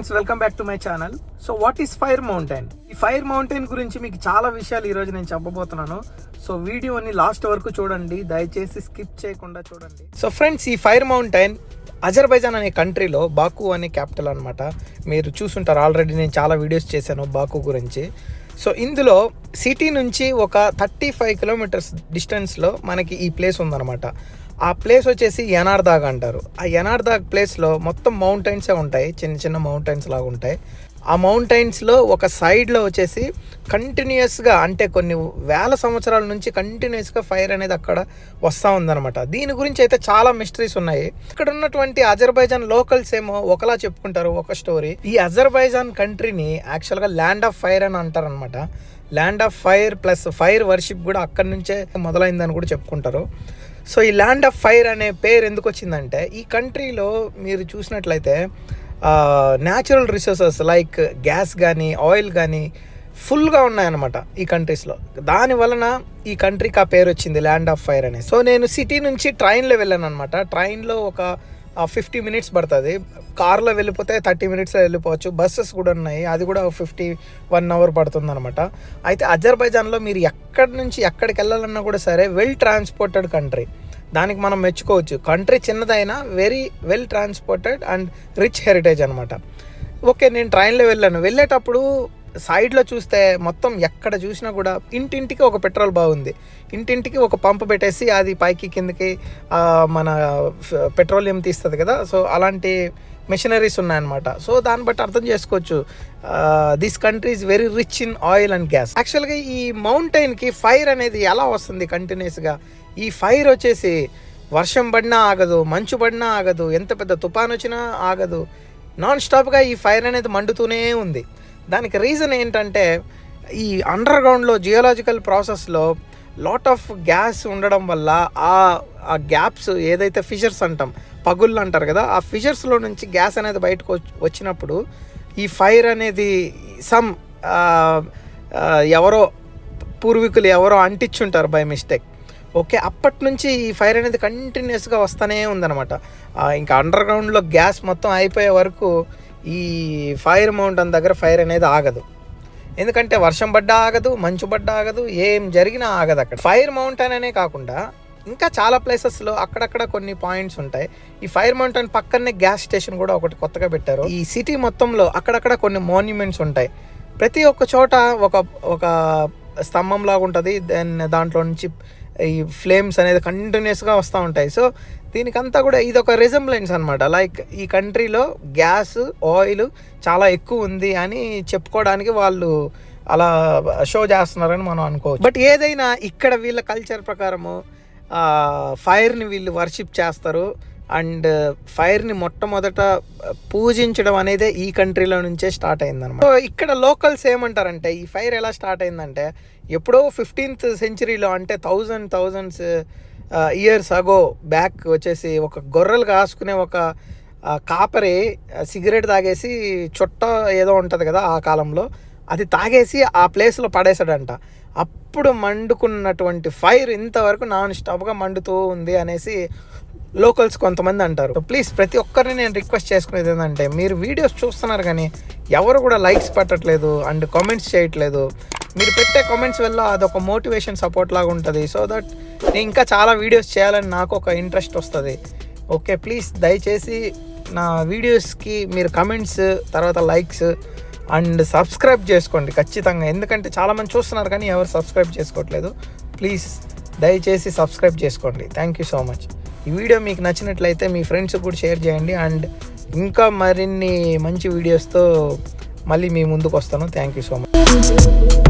Friends, welcome back to my channel. So what is fire mountain? ఈ fire mountain గురించి మీకు చాలా విషయాలు ఈరోజు నేను చెప్పబోతున్నాను. సో వీడియోని లాస్ట్ వరకు చూడండి, దయచేసి స్కిప్ చేయకుండా చూడండి. సో ఫ్రెండ్స్, ఈ ఫైర్ మౌంటైన్ అజర్బైజాన్ అనే కంట్రీలో బాకు అనే క్యాపిటల్ అనమాట. మీరు చూసుంటారు, ఆల్రెడీ నేను చాలా వీడియోస్ చేశాను బాకు గురించి. సో ఇందులో సిటీ నుంచి ఒక 35 కిలోమీటర్స్ డిస్టెన్స్లో మనకి ఈ ప్లేస్ ఉందన్నమాట. ఆ ప్లేస్ వచ్చేసి యనార్దాగ్ అంటారు. ఆ యనార్దాగ్ ప్లేస్లో మొత్తం మౌంటైన్సే ఉంటాయి, చిన్న చిన్న మౌంటైన్స్ లాగా ఉంటాయి. ఆ మౌంటైన్స్లో ఒక సైడ్లో వచ్చేసి కంటిన్యూస్గా, అంటే కొన్ని వేల సంవత్సరాల నుంచి కంటిన్యూస్గా ఫైర్ అనేది అక్కడ వస్తూ ఉందన్నమాట. దీని గురించి అయితే చాలా మిస్టరీస్ ఉన్నాయి. ఇక్కడ ఉన్నటువంటి అజర్బైజాన్ లోకల్స్ ఏమో ఒకలా చెప్పుకుంటారు, ఒక స్టోరీ. ఈ అజర్బైజాన్ కంట్రీని యాక్చువల్గా ల్యాండ్ ఆఫ్ ఫైర్ అని అంటారు అనమాట. Land of fire plus fire worship కూడా అక్కడి నుంచే మొదలైందని కూడా చెప్పుకుంటారు. సో ఈ ల్యాండ్ ఆఫ్ ఫైర్ అనే పేరు ఎందుకు వచ్చిందంటే, ఈ కంట్రీలో మీరు చూసినట్లయితే న్యాచురల్ రిసోర్సెస్ లైక్ గ్యాస్ కానీ ఆయిల్ కానీ ఫుల్గా ఉన్నాయన్నమాట ఈ కంట్రీస్లో. దాని వలన ఈ కంట్రీకి ఆ పేరు వచ్చింది, ల్యాండ్ ఆఫ్ ఫైర్ అని. సో నేను సిటీ నుంచి ట్రైన్లో వెళ్ళాను అనమాట. ట్రైన్లో ఒక 50 మినిట్స్ పడుతుంది. కార్లో వెళ్ళిపోతే 30 మినిట్స్లో వెళ్ళిపోవచ్చు. బస్సెస్ కూడా ఉన్నాయి, అది కూడా 51 అవర్ పడుతుంది అనమాట. అయితే అజర్బైజాన్లో మీరు ఎక్కడి నుంచి ఎక్కడికి వెళ్ళాలన్నా కూడా సరే, వెల్ ట్రాన్స్పోర్టెడ్ కంట్రీ. దానికి మనం మెచ్చుకోవచ్చు. కంట్రీ చిన్నదైనా very well transported and rich heritage అనమాట. ఓకే, నేను ట్రైన్లో వెళ్ళేటప్పుడు సైడ్లో చూస్తే మొత్తం ఎక్కడ చూసినా కూడా ఇంటింటికి ఒక పెట్రోల్ బాగుంది. ఇంటింటికి ఒక పంపు పెట్టేసి అది పైకి కిందకి మన పెట్రోలియం తీస్తుంది కదా. సో అలాంటి మెషినరీస్ ఉన్నాయన్నమాట. సో దాన్ని బట్టి అర్థం చేసుకోవచ్చు, this country is very rich in oil and gas. యాక్చువల్గా ఈ మౌంటైన్కి ఫైర్ అనేది ఎలా వస్తుంది కంటిన్యూస్గా? ఈ ఫైర్ వచ్చేసి వర్షం పడినా ఆగదు, మంచు పడినా ఆగదు, ఎంత పెద్ద తుఫాన్ వచ్చినా ఆగదు. నాన్ స్టాప్గా ఈ ఫైర్ అనేది మండుతూనే ఉంది. దానికి రీజన్ ఏంటంటే, ఈ అండర్ గ్రౌండ్లో జియోలాజికల్ ప్రాసెస్లో లాట్ ఆఫ్ గ్యాస్ ఉండడం వల్ల ఆ గ్యాప్స్, ఏదైతే ఫిషర్స్ అంటాం, పగుళ్ళు అంటారు కదా, ఆ ఫిషర్స్లో నుంచి గ్యాస్ అనేది బయటకు వచ్చినప్పుడు ఈ ఫైర్ అనేది ఎవరో పూర్వీకులు ఎవరో అంటించుంటారు బై మిస్టేక్. ఓకే, అప్పటి నుంచి ఈ ఫైర్ అనేది కంటిన్యూస్గా వస్తూనే ఉందన్నమాట. ఇంకా అండర్ గ్రౌండ్లో గ్యాస్ మొత్తం అయిపోయే వరకు ఈ ఫైర్ మౌంటైన్ దగ్గర ఫైర్ అనేది ఆగదు. ఎందుకంటే వర్షం పడ్డా ఆగదు, మంచు పడ్డా ఆగదు, ఏం జరిగినా ఆగదు అక్కడ. ఫైర్ మౌంటైన్ అనే కాకుండా ఇంకా చాలా ప్లేసెస్లో అక్కడక్కడ కొన్ని పాయింట్స్ ఉంటాయి. ఈ ఫైర్ మౌంటైన్ పక్కనే గ్యాస్ స్టేషన్ కూడా ఒకటి కొత్తగా పెట్టారు. ఈ సిటీ మొత్తంలో అక్కడక్కడ కొన్ని మాన్యుమెంట్స్ ఉంటాయి. ప్రతి ఒక్క చోట ఒక స్తంభం లాగా ఉంటుంది. దాంట్లో నుంచి ఈ ఫ్లేమ్స్ అనేది కంటిన్యూస్గా వస్తూ ఉంటాయి. సో దీనికంతా కూడా ఇదొక రిజంబ్లెన్స్ అనమాట. లైక్ ఈ కంట్రీలో గ్యాస్, ఆయిల్ చాలా ఎక్కువ ఉంది అని చెప్పుకోవడానికి వాళ్ళు అలా షో చేస్తున్నారని మనం అనుకోవచ్చు. బట్ ఏదైనా ఇక్కడ వీళ్ళ కల్చర్ ప్రకారము ఫైర్ని వీళ్ళు వర్షిప్ చేస్తారు. అండ్ ఫైర్ని మొట్టమొదట పూజించడం అనేది ఈ కంట్రీలో నుంచే స్టార్ట్ అయిందన్నమాట. సో ఇక్కడ లోకల్స్ ఏమంటారంటే, ఈ ఫైర్ ఎలా స్టార్ట్ అయిందంటే, ఎప్పుడో 15th సెంచరీలో, అంటే థౌజండ్స్ ఇయర్స్ అగో బ్యాక్ వచ్చేసి ఒక గొర్రెలు కాసుకునే ఒక కాపరి సిగరెట్ తాగేసి, చుట్ట ఏదో ఉంటుంది కదా ఆ కాలంలో, అది తాగేసి ఆ ప్లేస్లో పడేసాడంట. అప్పుడు మండుకున్నటువంటి ఫైర్ ఇంతవరకు నాన్ స్టాప్గా మండుతూ ఉంది అనేసి లోకల్స్ కొంతమంది అంటారు. ప్లీజ్ ప్రతి ఒక్కరిని నేను రిక్వెస్ట్ చేసుకునేది ఏంటంటే, మీరు వీడియోస్ చూస్తున్నారు కానీ ఎవరు కూడా లైక్స్ పెట్టట్లేదు అండ్ కామెంట్స్ చేయట్లేదు. మీరు పెట్టే కామెంట్స్ వల్ల అదొక మోటివేషన్ సపోర్ట్ లాగా ఉంటుంది. సో దట్ నేను ఇంకా చాలా వీడియోస్ చేయాలని నాకు ఒక ఇంట్రెస్ట్ వస్తుంది. ఓకే, ప్లీజ్ దయచేసి నా వీడియోస్కి మీరు కమెంట్స్, తర్వాత లైక్స్ అండ్ సబ్స్క్రైబ్ చేసుకోండి ఖచ్చితంగా. ఎందుకంటే చాలామంది చూస్తున్నారు కానీ ఎవరు సబ్స్క్రైబ్ చేసుకోవట్లేదు. ప్లీజ్ దయచేసి సబ్స్క్రైబ్ చేసుకోండి. Thank you so much. ఈ వీడియో మీకు నచ్చినట్లయితే మీ ఫ్రెండ్స్కి కూడా షేర్ చేయండి. అండ్ ఇంకా మరిన్ని మంచి వీడియోస్తో మళ్ళీ మీ ముందుకు వస్తాను. Thank you so much.